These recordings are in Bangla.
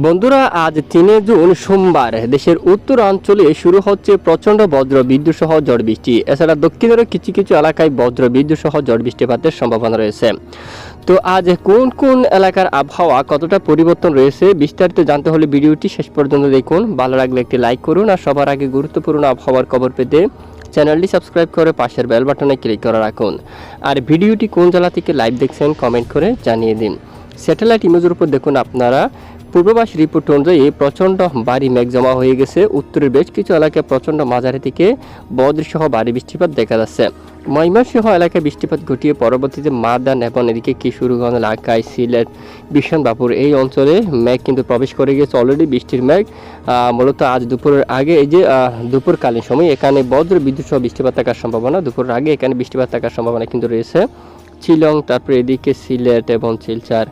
বন্ধুরা, আজ 3 জুন সোমবার দেশের উত্তরাঞ্চলে শুরু হচ্ছে প্রচণ্ড বজ্র বিদ্যুৎ সহ ঝড় বৃষ্টি। এছাড়া দক্ষিণেরও কিছু কিছু এলাকায় বজ্র বিদ্যুৎ সহ ঝড় বৃষ্টিপাতের সম্ভাবনা রয়েছে। তো আজ কোন কোন এলাকার আবহাওয়া কতটা পরিবর্তন রয়েছে বিস্তারিত জানতে হলে ভিডিওটি শেষ পর্যন্ত দেখুন। ভালো লাগলে একটি লাইক করুন, আর সবার আগে গুরুত্বপূর্ণ আবহাওয়ার খবর পেতে চ্যানেলটি সাবস্ক্রাইব করে পাশের বেল বাটনে ক্লিক করে রাখুন। আর ভিডিওটি কোন জেলা থেকে লাইভ দেখছেন কমেন্ট করে জানিয়ে দিন। স্যাটেলাইট ইমেজের উপর দেখুন আপনারা পূর্বাভাস রিপোর্ট অনুযায়ী প্রচণ্ড ভারী মেঘ জমা হয়ে গেছে। উত্তরের বেশ কিছু এলাকায় প্রচণ্ড মাঝারি থেকে বজ্রসহ ভারী বৃষ্টিপাত দেখা যাচ্ছে। ময়মনসিংহ এলাকায় বৃষ্টিপাত ঘটিয়ে পরবর্তীতে মাদান এবং এদিকে কিশোরগঞ্জ এলাকায়, সিলেট, বিশনবাপুর এই অঞ্চলে মেঘ কিন্তু প্রবেশ করে গেছে। অলরেডি বৃষ্টির মেঘ মূলত আজ দুপুরের আগে এই যে দুপুরকালীন সময় এখানে বজ্র বিদ্যুৎ সহ বৃষ্টিপাত থাকার সম্ভাবনা, দুপুরের আগে এখানে বৃষ্টিপাত থাকার সম্ভাবনা কিন্তু রয়েছে। শিলং, তারপরে এদিকে সিলেট এবং শিলচর,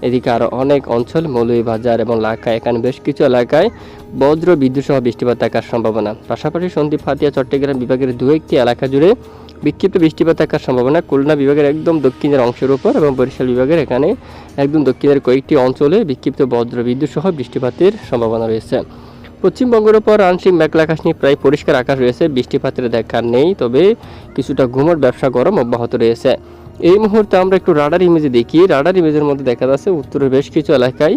এদিকে আরও অনেক অঞ্চল, মৌলভীবাজার এবং লাখা, এখানে বেশ কিছু এলাকায় বজ্র বিদ্যুৎ সহ বৃষ্টিপাত থাকার সম্ভাবনা। পাশাপাশি সন্দ্বীপ, হাতিয়া, চট্টগ্রাম বিভাগের দু একটি এলাকা জুড়ে বিক্ষিপ্ত বৃষ্টিপাত থাকার সম্ভাবনা। খুলনা বিভাগের একদম দক্ষিণের অংশের উপর এবং বরিশাল বিভাগের এখানে একদম দক্ষিণের কয়েকটি অঞ্চলে বিক্ষিপ্ত বজ্র বিদ্যুৎ সহ বৃষ্টিপাতের সম্ভাবনা রয়েছে। পশ্চিমবঙ্গের উপর আংশিক মেঘলা আকাশ নিয়ে প্রায় পরিষ্কার আকাশ রয়েছে, বৃষ্টিপাতের দেখা নেই, তবে কিছুটা ঘুমট ব্যবসা গরম অব্যাহত রয়েছে। এই মুহূর্তে আমরা একটু রাডার ইমেজে দেখি। রাডার ইমেজের মধ্যে দেখা যাচ্ছে উত্তরের বেশ কিছু এলাকায়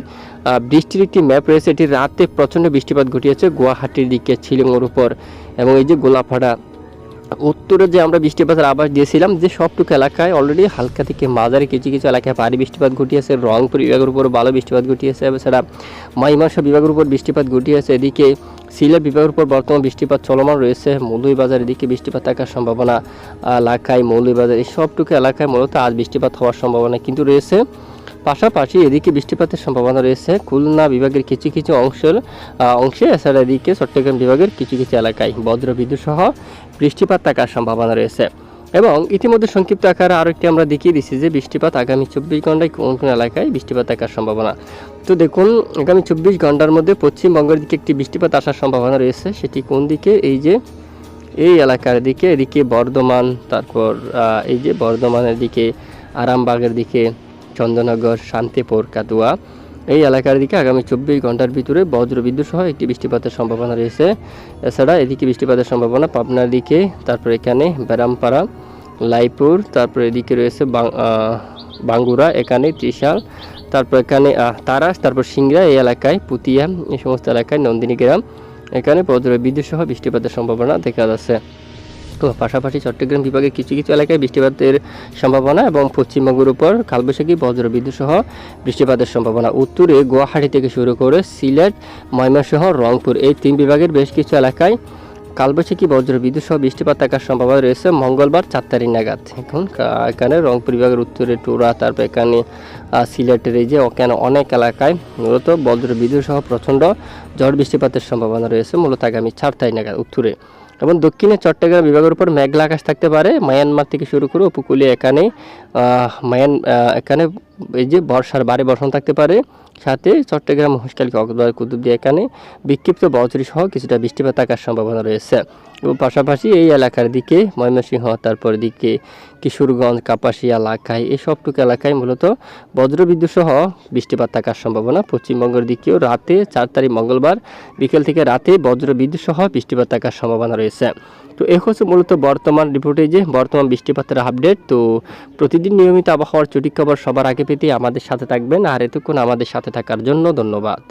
বৃষ্টির একটি ম্যাপ রয়েছে। এটি রাতে প্রচণ্ড বৃষ্টিপাত ঘটিয়েছে গুয়াহাটির দিকে, শিলংয়ের উপর এবং এই যে গোলাপাড়া। উত্তরে যে আমরা বৃষ্টিপাতের আভাস দিয়েছিলাম যে সবটুকু এলাকায় অলরেডি হালকা থেকে মাঝারি কিছু কিছু এলাকায় ভারী বৃষ্টিপাত ঘটিয়েছে। রংপুর বিভাগের উপর ভালো বৃষ্টিপাত ঘটিয়েছে, এছাড়া ময়মনসিংহ বিভাগের উপর বৃষ্টিপাত ঘটিয়েছে। এদিকে সিলেট বিভাগের উপর বর্তমান বৃষ্টিপাত চলমান রয়েছে। মৌলভীবাজার এদিকে বৃষ্টিপাত থাকার সম্ভাবনা, লাখাই, মৌলভীবাজার এই সবটুকু এলাকায় মূলত আজ বৃষ্টিপাত হওয়ার সম্ভাবনা কিন্তু রয়েছে। পাশাপাশি এদিকে বৃষ্টিপাতের সম্ভাবনা রয়েছে খুলনা বিভাগের কিছু কিছু অংশে, এছাড়া এদিকে চট্টগ্রাম বিভাগের কিছু কিছু এলাকায় বজ্র বিদ্যুৎ সহ বৃষ্টিপাত থাকার সম্ভাবনা রয়েছে। এবং ইতিমধ্যে সংক্ষিপ্ত আকারে আরও একটি আমরা দেখিয়ে দিচ্ছি যে বৃষ্টিপাত আগামী 24 ঘন্টায় কোন কোন এলাকায় বৃষ্টিপাত থাকার সম্ভাবনা। তো দেখুন, আগামী 24 ঘন্টার মধ্যে পশ্চিমবঙ্গের দিকে একটি বৃষ্টিপাত আসার সম্ভাবনা রয়েছে। সেটি কোন দিকে? এই যে এই এলাকার দিকে, এদিকে বর্ধমান, তারপর এই যে বর্ধমানের দিকে, আরামবাগের দিকে, চন্দননগর, শান্তিপুর, কাতুয়া এই এলাকার দিকে আগামী 24 ঘন্টার ভিতরে বজ্র বিদ্যুৎ সহ একটি বৃষ্টিপাতের সম্ভাবনা রয়েছে। এছাড়া এদিকে বৃষ্টিপাতের সম্ভাবনা পাবনার দিকে, তারপর এখানে ব্যারামপাড়া, লাইপুর, তারপর এদিকে রয়েছে বাঙ্গুরা, এখানে ত্রিশাল, তারপর এখানে তারাস, তারপর সিংড়া এই এলাকায়, পুতিয়া এই সমস্ত এলাকায়, নন্দিনী গ্রাম এখানে বজ্র বিদ্যুৎ সহ বৃষ্টিপাতের সম্ভাবনা দেখা যাচ্ছে। তো পাশাপাশি চট্টগ্রাম বিভাগের কিছু কিছু এলাকায় বৃষ্টিপাতের সম্ভাবনা এবং পশ্চিমবঙ্গের উপর কালবৈশাখী বজ্র বিদ্যুৎ সহ বৃষ্টিপাতের সম্ভাবনা। উত্তরে গুয়াহাটি থেকে শুরু করে সিলেট, ময়মনসিংহ, রংপুর এই 3 বিভাগের বেশ কিছু এলাকায় কালবৈশাখী বজ্র বিদ্যুৎ সহ বৃষ্টিপাত থাকার সম্ভাবনা রয়েছে মঙ্গলবার 4 তারিখ নাগাদ। এখন এখানে রংপুর বিভাগের উত্তরে টুরা, তারপর এখানে সিলেটের এই যে ওখানে অনেক এলাকায় মূলত বজ্র বিদ্যুৎ সহ প্রচণ্ড ঝড় বৃষ্টিপাতের সম্ভাবনা রয়েছে মূলত আগামী 4 তারিখ নাগাদ উত্তরে। এবং দক্ষিণে চট্টগ্রাম বিভাগের উপর মেঘলা আকাশ থাকতে পারে। মায়ানমার থেকে শুরু করে উপকূলে এখানে এখানে এই যে বর্ষার ভারী বর্ষণ থাকতে পারে, সাথে চট্টগ্রাম, মহেশখালী, কক্সবাজার, কুতুবদিয়া এখানে বিক্ষিপ্ত বজ্র সহ কিছুটা বৃষ্টিপাত থাকার সম্ভাবনা রয়েছে। এবং পাশাপাশি এই এলাকার দিকে ময়মনসিংহ, তারপর দিকে কিশোরগঞ্জ, কাপাসিয়া, লাখাই এই সবটুকু এলাকায় মূলত বজ্রবিদ্যুৎ সহ বৃষ্টিপাত থাকার সম্ভাবনা। পশ্চিমবঙ্গের দিকেও রাতে 4 তারিখ মঙ্গলবার বিকেল থেকে রাতে বজ্রবিদ্যুৎ সহ বৃষ্টিপাত থাকার সম্ভাবনা রয়েছে। তো এই হচ্ছে মূলত বর্তমান রিপোর্টে যে বর্তমান বৃষ্টিপাতের আপডেট। তো প্রতিদিন নিয়মিত আবহাওয়ার সঠিক খবর সবার আগে পেতে আমাদের সাথে থাকবেন, আর এতক্ষণ আমাদের সাথে থাকার জন্য ধন্যবাদ।